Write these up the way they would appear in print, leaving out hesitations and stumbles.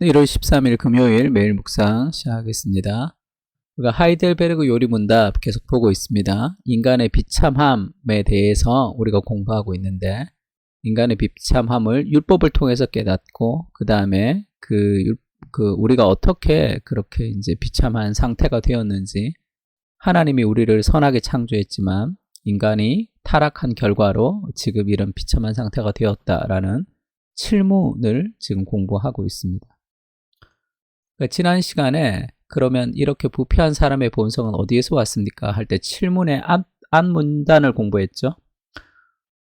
네, 1월 13일 금요일 매일 묵상 시작하겠습니다. 우리가 하이델베르그 요리문답 계속 보고 있습니다. 인간의 비참함에 대해서 우리가 공부하고 있는데, 인간의 비참함을 율법을 통해서 깨닫고, 그 다음에 우리가 어떻게 그렇게 이제 비참한 상태가 되었는지, 하나님이 우리를 선하게 창조했지만 인간이 타락한 결과로 지금 이런 비참한 상태가 되었다라는 칠문을 지금 공부하고 있습니다. 그러니까 지난 시간에 그러면 이렇게 부패한 사람의 본성은 어디에서 왔습니까? 할 때 칠문의 앞문단을 공부했죠.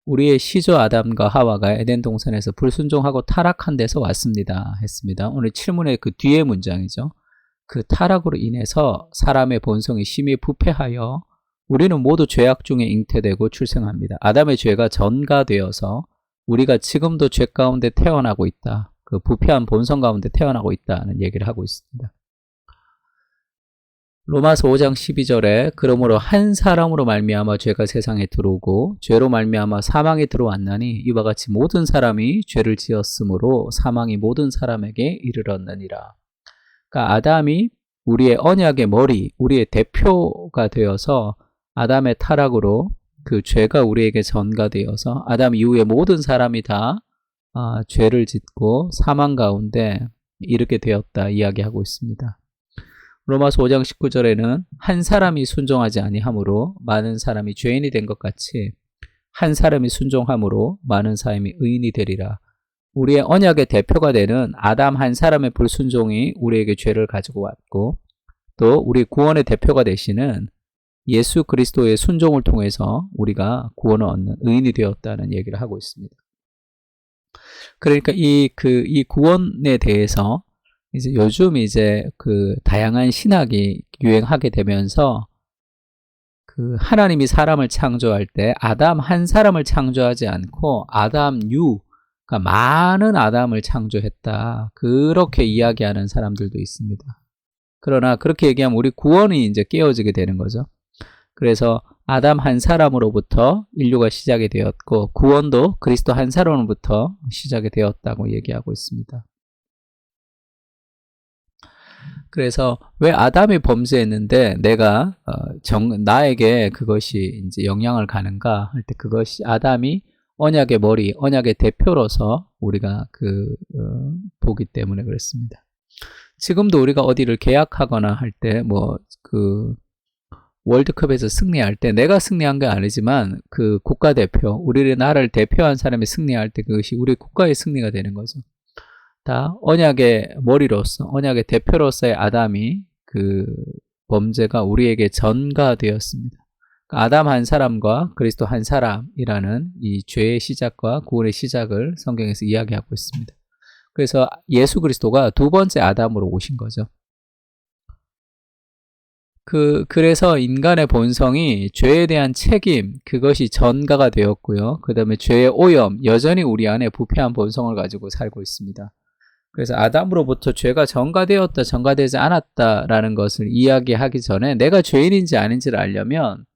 우리의 시조 아담과 하와가 에덴 동산에서 불순종하고 타락한 데서 왔습니다 했습니다. 오늘 칠문의 그 뒤에 문장이죠. 그 타락으로 인해서 사람의 본성이 심히 부패하여 우리는 모두 죄악 중에 잉태되고 출생합니다. 아담의 죄가 전가되어서 우리가 지금도 죄 가운데 태어나고 있다. 그 부패한 본성 가운데 태어나고 있다는 얘기를 하고 있습니다. 로마서 5장 12절에 그러므로 한 사람으로 말미암아 죄가 세상에 들어오고 죄로 말미암아 사망이 들어왔나니 이와 같이 모든 사람이 죄를 지었으므로 사망이 모든 사람에게 이르렀느니라. 그러니까 아담이 우리의 언약의 머리, 우리의 대표가 되어서 아담의 타락으로 그 죄가 우리에게 전가되어서 아담 이후에 모든 사람이 다 죄를 짓고 사망 가운데 이르게 되었다 이야기하고 있습니다. 로마서 5장 19절에는 한 사람이 순종하지 아니함으로 많은 사람이 죄인이 된 것 같이 한 사람이 순종함으로 많은 사람이 의인이 되리라. 우리의 언약의 대표가 되는 아담 한 사람의 불순종이 우리에게 죄를 가지고 왔고 또 우리 구원의 대표가 되시는 예수 그리스도의 순종을 통해서 우리가 구원을 얻는 의인이 되었다는 얘기를 하고 있습니다. 그러니까 이 구원에 대해서 이제 요즘 이제 그 다양한 신학이 유행하게 되면서 그 하나님이 사람을 창조할 때 아담 한 사람을 창조하지 않고 아담유, 그러니까 많은 아담을 창조했다. 그렇게 이야기하는 사람들도 있습니다. 그러나 그렇게 얘기하면 우리 구원이 이제 깨어지게 되는 거죠. 그래서 아담 한 사람으로부터 인류가 시작이 되었고 구원도 그리스도 한 사람으로부터 시작이 되었다고 얘기하고 있습니다. 그래서 왜 아담이 범죄했는데 내가 나에게 그것이 이제 영향을 가는가 할 때 그것이 아담이 언약의 머리, 언약의 대표로서 우리가 보기 때문에 그렇습니다. 지금도 우리가 어디를 계약하거나 할 때 월드컵에서 승리할 때 내가 승리한 게 아니지만 그 국가대표, 우리의 나라를 대표한 사람이 승리할 때 그것이 우리 국가의 승리가 되는 거죠. 다 언약의 머리로서, 언약의 대표로서의 아담이 그 범죄가 우리에게 전가되었습니다. 아담 한 사람과 그리스도 한 사람이라는 이 죄의 시작과 구원의 시작을 성경에서 이야기하고 있습니다. 그래서 예수 그리스도가 두 번째 아담으로 오신 거죠. 그래서 인간의 본성이 죄에 대한 책임, 그것이 전가가 되었고요. 그 다음에 죄의 오염, 여전히 우리 안에 부패한 본성을 가지고 살고 있습니다. 그래서 아담으로부터 죄가 전가되었다, 전가되지 않았다라는 것을 이야기하기 전에 내가 죄인인지 아닌지를 알려면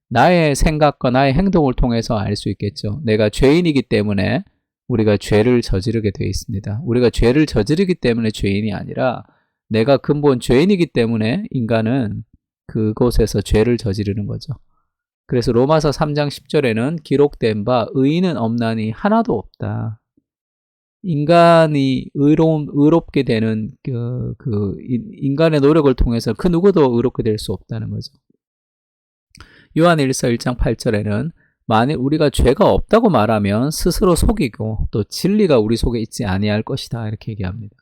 나의 생각과 나의 행동을 통해서 알 수 있겠죠. 내가 죄인이기 때문에 우리가 죄를 저지르게 되어 있습니다. 우리가 죄를 저지르기 때문에 죄인이 아니라 내가 근본 죄인이기 때문에 인간은 그곳에서 죄를 저지르는 거죠. 그래서 로마서 3장 10절에는 기록된 바 의인은 없나니 하나도 없다. 인간이 의롭게 되는 인간의 노력을 통해서 그 누구도 의롭게 될 수 없다는 거죠. 요한일서 1장 8절에는 만일 우리가 죄가 없다고 말하면 스스로 속이고 또 진리가 우리 속에 있지 아니할 것이다 이렇게 얘기합니다.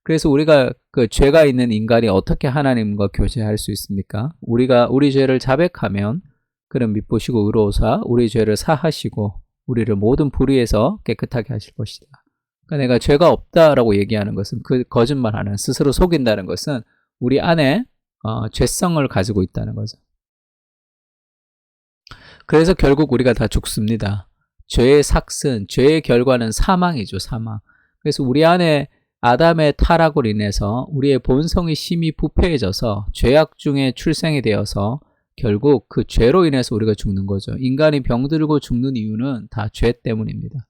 그래서 우리가 그 죄가 있는 인간이 어떻게 하나님과 교제할 수 있습니까? 우리가 우리 죄를 자백하면 그는 미쁘시고 의로우사 우리 죄를 사하시고 우리를 모든 불의에서 깨끗하게 하실 것이다. 그러니까 내가 죄가 없다라고 얘기하는 것은 그 거짓말하는 스스로 속인다는 것은 우리 안에 죄성을 가지고 있다는 거죠. 그래서 결국 우리가 다 죽습니다. 죄의 삭슨, 죄의 결과는 사망이죠, 사망. 그래서 우리 안에 아담의 타락으로 인해서 우리의 본성이 심히 부패해져서 죄악 중에 출생이 되어서 결국 그 죄로 인해서 우리가 죽는 거죠. 인간이 병들고 죽는 이유는 다 죄 때문입니다.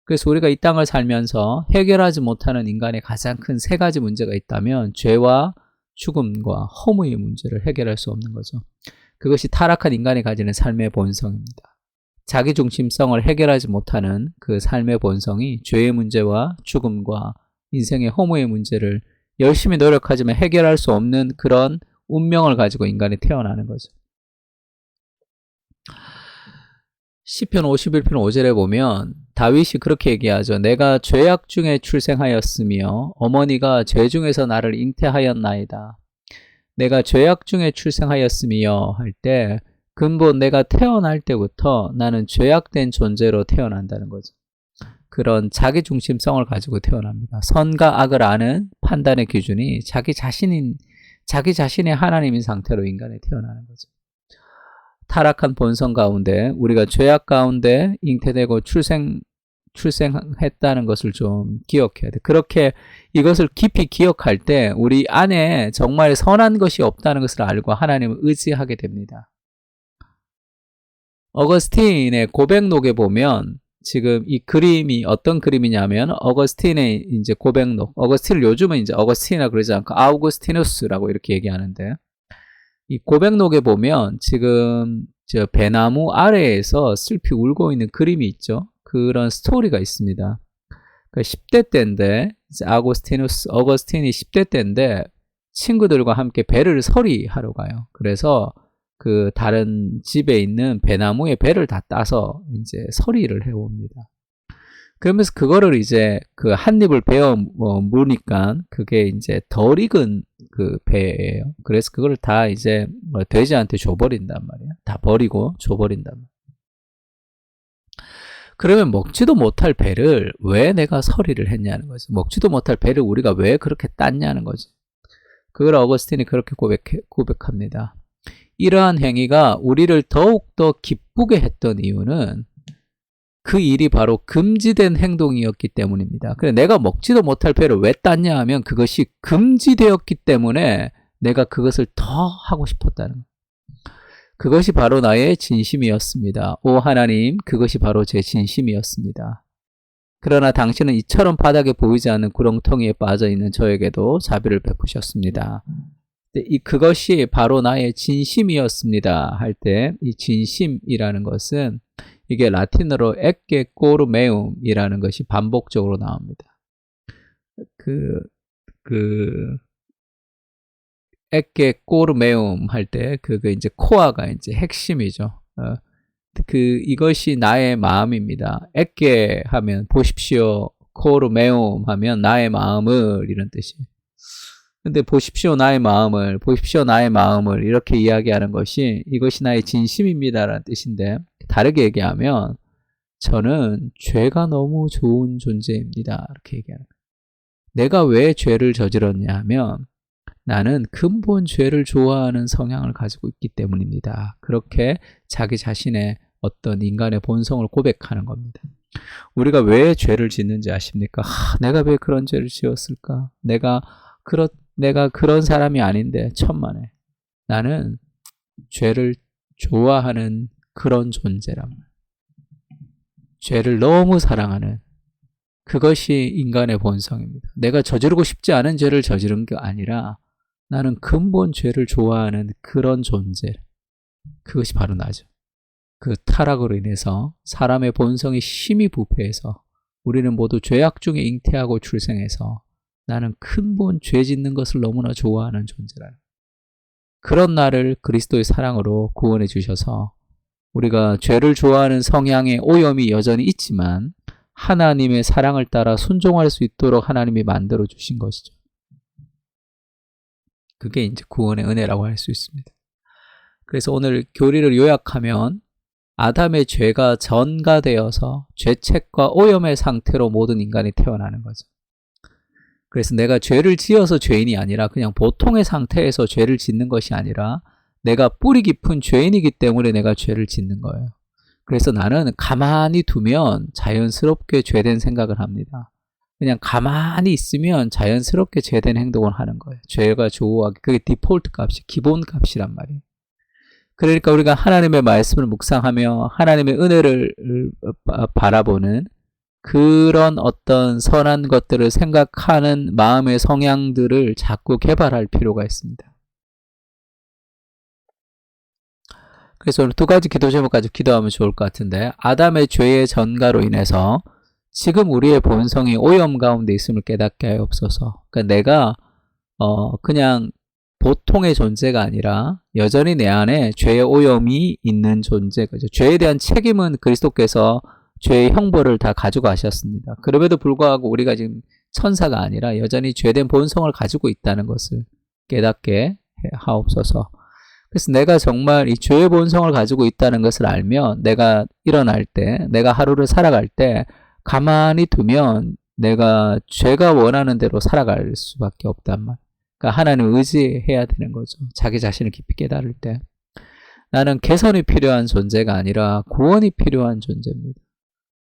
그래서 우리가 이 땅을 살면서 해결하지 못하는 인간의 가장 큰 세 가지 문제가 있다면 죄와 죽음과 허무의 문제를 해결할 수 없는 거죠. 그것이 타락한 인간이 가지는 삶의 본성입니다. 자기중심성을 해결하지 못하는 그 삶의 본성이 죄의 문제와 죽음과 인생의 허무의 문제를 열심히 노력하지만 해결할 수 없는 그런 운명을 가지고 인간이 태어나는 거죠. 시편 51편 5절에 보면 다윗이 그렇게 얘기하죠. 내가 죄악 중에 출생하였으며 어머니가 죄 중에서 나를 잉태하였나이다. 내가 죄악 중에 출생하였으며 할 때 근본 내가 태어날 때부터 나는 죄악된 존재로 태어난다는 거죠. 그런 자기중심성을 가지고 태어납니다. 선과 악을 아는 판단의 기준이 자기 자신의 하나님인 상태로 인간이 태어나는 거죠. 타락한 본성 가운데 우리가 죄악 가운데 잉태되고 출생했다는 것을 좀 기억해야 돼. 그렇게 이것을 깊이 기억할 때 우리 안에 정말 선한 것이 없다는 것을 알고 하나님을 의지하게 됩니다. 어거스틴의 고백록에 보면 지금 이 그림이 어떤 그림이냐면 어거스틴의 이제 고백록. 어거스틴을 요즘은 이제 어거스틴이라 그러지 않고 아우구스티누스라고 이렇게 얘기하는데 이 고백록에 보면 지금 저 배나무 아래에서 슬피 울고 있는 그림이 있죠. 그런 스토리가 있습니다. 그러니까 10대 때인데 어거스틴이 10대 때인데 친구들과 함께 배를 서리하러 가요. 그래서 그 다른 집에 있는 배나무에 배를 다 따서 이제 서리를 해옵니다. 그러면서 그거를 이제 그 한 입을 베어 무니까 그게 이제 덜 익은 그 배예요. 그래서 그걸 다 이제 돼지한테 줘버린단 말이에요. 다 버리고 줘버린단 말이에요. 그러면 먹지도 못할 배를 왜 내가 서리를 했냐는 거죠. 먹지도 못할 배를 우리가 왜 그렇게 땄냐는 거죠. 그걸 어거스틴이 그렇게 고백합니다. 이러한 행위가 우리를 더욱더 기쁘게 했던 이유는 그 일이 바로 금지된 행동이었기 때문입니다. 그래 내가 먹지도 못할 배를 왜 땄냐 하면 그것이 금지되었기 때문에 내가 그것을 더 하고 싶었다는 거예요. 그것이 바로 나의 진심이었습니다. 오 하나님, 그것이 바로 제 진심이었습니다. 그러나 당신은 이처럼 바닥에 보이지 않는 구렁텅이에 빠져있는 저에게도 자비를 베푸셨습니다. 그것이 바로 나의 진심이었습니다 할 때 이 진심이라는 것은 이게 라틴어로 에게 꼬르메움이라는 것이 반복적으로 나옵니다. 에게 꼬르메움 할 때 그게 이제 코아가 이제 핵심이죠. 이것이 나의 마음입니다. 에게 하면 보십시오. 꼬르메움 하면 나의 마음을 이런 뜻이에요. 근데 보십시오 나의 마음을 이렇게 이야기하는 것이 이것이 나의 진심입니다라는 뜻인데 다르게 얘기하면 저는 죄가 너무 좋은 존재입니다. 이렇게 얘기하는 거예요. 내가 왜 죄를 저질렀냐 하면 나는 근본 죄를 좋아하는 성향을 가지고 있기 때문입니다. 그렇게 자기 자신의 어떤 인간의 본성을 고백하는 겁니다. 우리가 왜 죄를 짓는지 아십니까? 내가 왜 그런 죄를 지었을까? 내가 그런 사람이 아닌데 천만에 나는 죄를 좋아하는 그런 존재란 말이에요. 죄를 너무 사랑하는 그것이 인간의 본성입니다. 내가 저지르고 싶지 않은 죄를 저지른 게 아니라 나는 근본 죄를 좋아하는 그런 존재. 그것이 바로 나죠. 그 타락으로 인해서 사람의 본성이 심히 부패해서 우리는 모두 죄악 중에 잉태하고 출생해서 나는 근본 죄 짓는 것을 너무나 좋아하는 존재라는 그런 나를 그리스도의 사랑으로 구원해 주셔서 우리가 죄를 좋아하는 성향의 오염이 여전히 있지만 하나님의 사랑을 따라 순종할 수 있도록 하나님이 만들어 주신 것이죠. 그게 이제 구원의 은혜라고 할 수 있습니다. 그래서 오늘 교리를 요약하면 아담의 죄가 전가되어서 죄책과 오염의 상태로 모든 인간이 태어나는 거죠. 그래서 내가 죄를 지어서 죄인이 아니라 그냥 보통의 상태에서 죄를 짓는 것이 아니라 내가 뿌리 깊은 죄인이기 때문에 내가 죄를 짓는 거예요. 그래서 나는 가만히 두면 자연스럽게 죄된 생각을 합니다. 그냥 가만히 있으면 자연스럽게 죄된 행동을 하는 거예요. 죄가 좋아하기, 그게 디폴트 값이, 기본 값이란 말이에요. 그러니까 우리가 하나님의 말씀을 묵상하며 하나님의 은혜를 바라보는 그런 어떤 선한 것들을 생각하는 마음의 성향들을 자꾸 개발할 필요가 있습니다. 그래서 오늘 두 가지 기도 제목까지 기도하면 좋을 것 같은데, 아담의 죄의 전가로 인해서 지금 우리의 본성이 오염 가운데 있음을 깨닫게 하옵소서. 그러니까 내가 그냥 보통의 존재가 아니라 여전히 내 안에 죄의 오염이 있는 존재, 그죠? 죄에 대한 책임은 그리스도께서 죄의 형벌을 다 가지고 가셨습니다. 그럼에도 불구하고 우리가 지금 천사가 아니라 여전히 죄된 본성을 가지고 있다는 것을 깨닫게 하옵소서. 그래서 내가 정말 이 죄의 본성을 가지고 있다는 것을 알면 내가 일어날 때, 내가 하루를 살아갈 때 가만히 두면 내가 죄가 원하는 대로 살아갈 수밖에 없단 말이에요. 그러니까 하나님을 의지해야 되는 거죠. 자기 자신을 깊이 깨달을 때. 나는 개선이 필요한 존재가 아니라 구원이 필요한 존재입니다.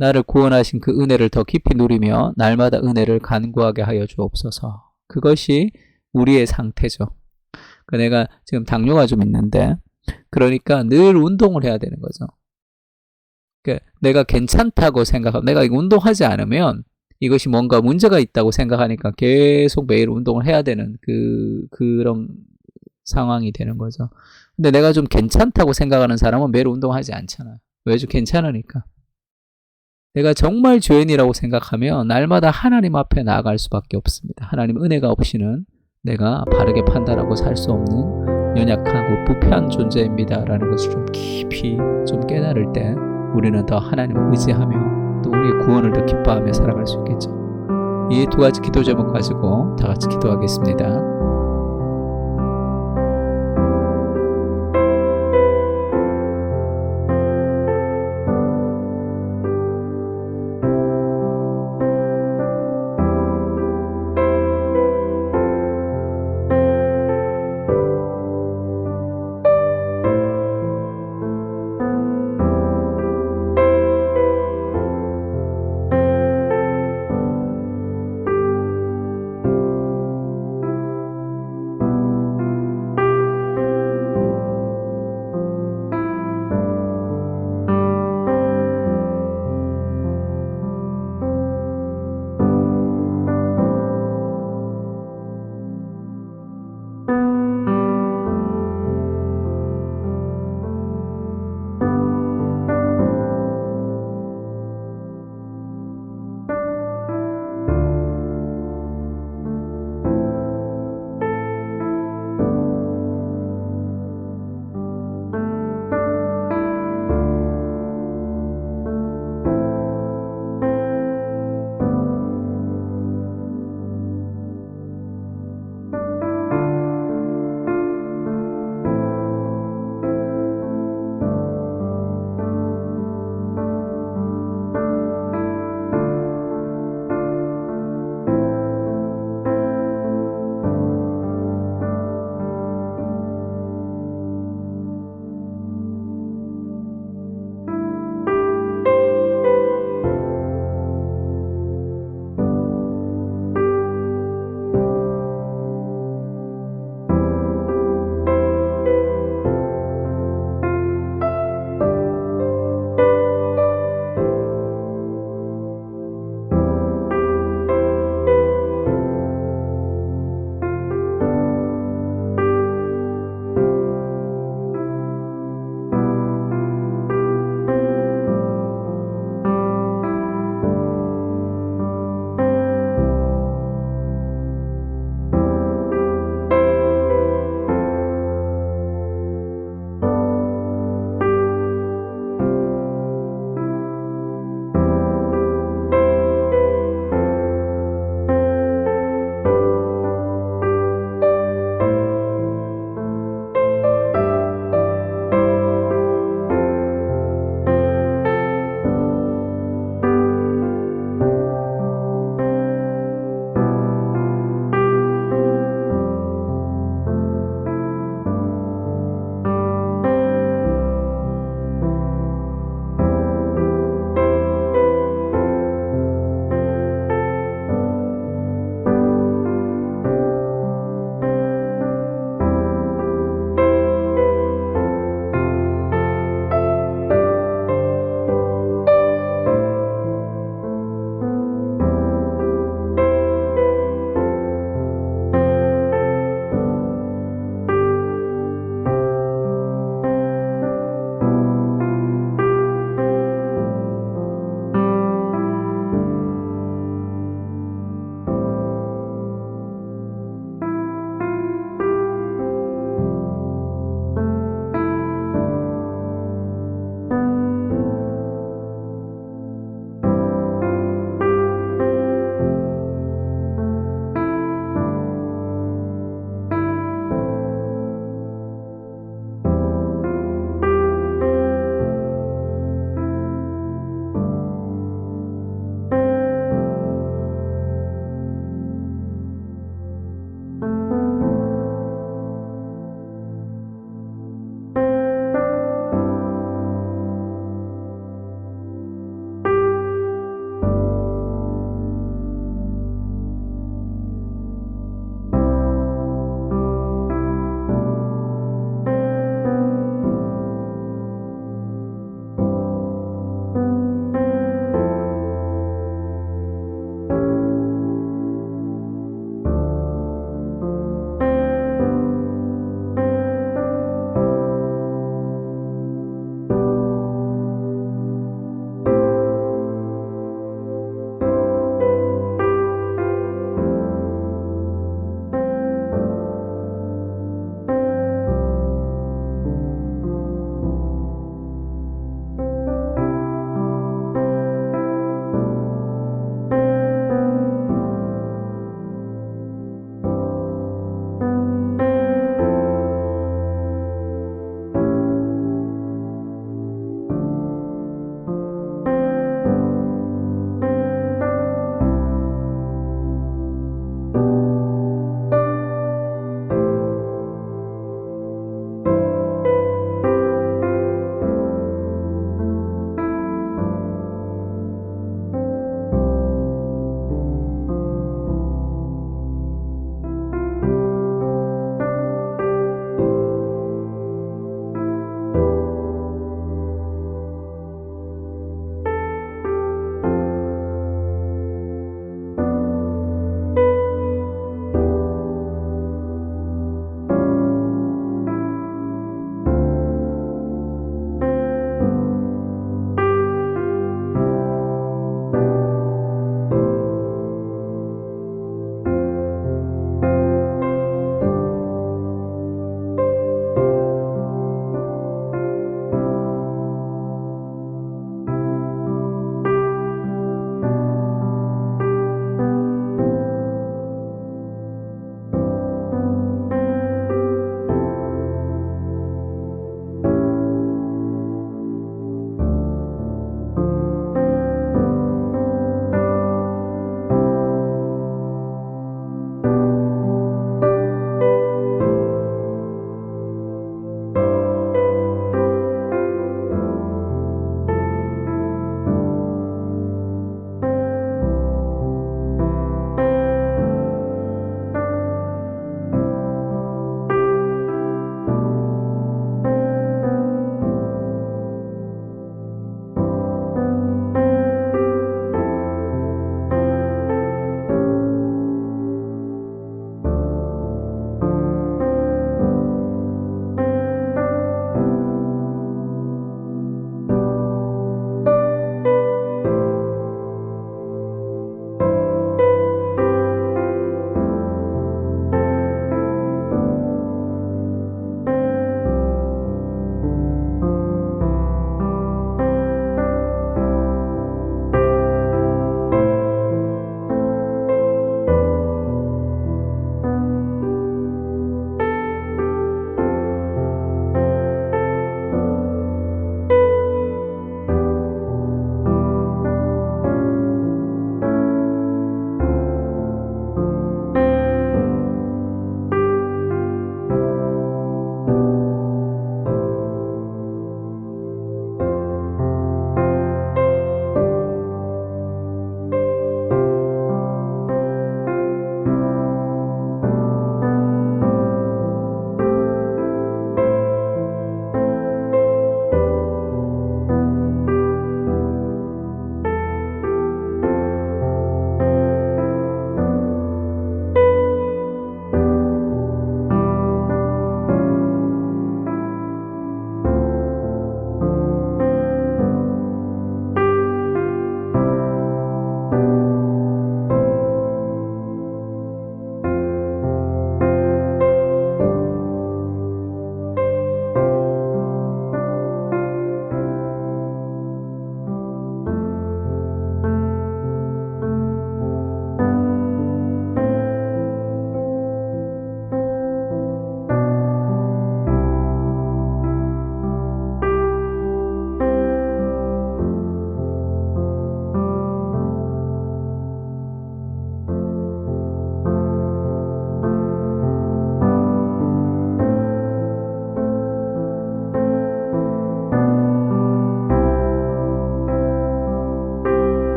나를 구원하신 그 은혜를 더 깊이 누리며 날마다 은혜를 간구하게 하여 주옵소서. 그것이 우리의 상태죠. 내가 지금 당뇨가 좀 있는데, 그러니까 늘 운동을 해야 되는 거죠. 내가 괜찮다고 생각하고, 내가 운동하지 않으면 이것이 뭔가 문제가 있다고 생각하니까 계속 매일 운동을 해야 되는 그런 상황이 되는 거죠. 근데 내가 좀 괜찮다고 생각하는 사람은 매일 운동하지 않잖아요. 왜? 좀 괜찮으니까. 내가 정말 죄인이라고 생각하면 날마다 하나님 앞에 나아갈 수밖에 없습니다. 하나님 은혜가 없이는 내가 바르게 판단하고 살 수 없는 연약하고 부패한 존재입니다 라는 것을 좀 깊이 좀 깨달을 때 우리는 더 하나님을 의지하며 또 우리의 구원을 더 기뻐하며 살아갈 수 있겠죠. 이 두 가지 기도 제목 가지고 다 같이 기도하겠습니다.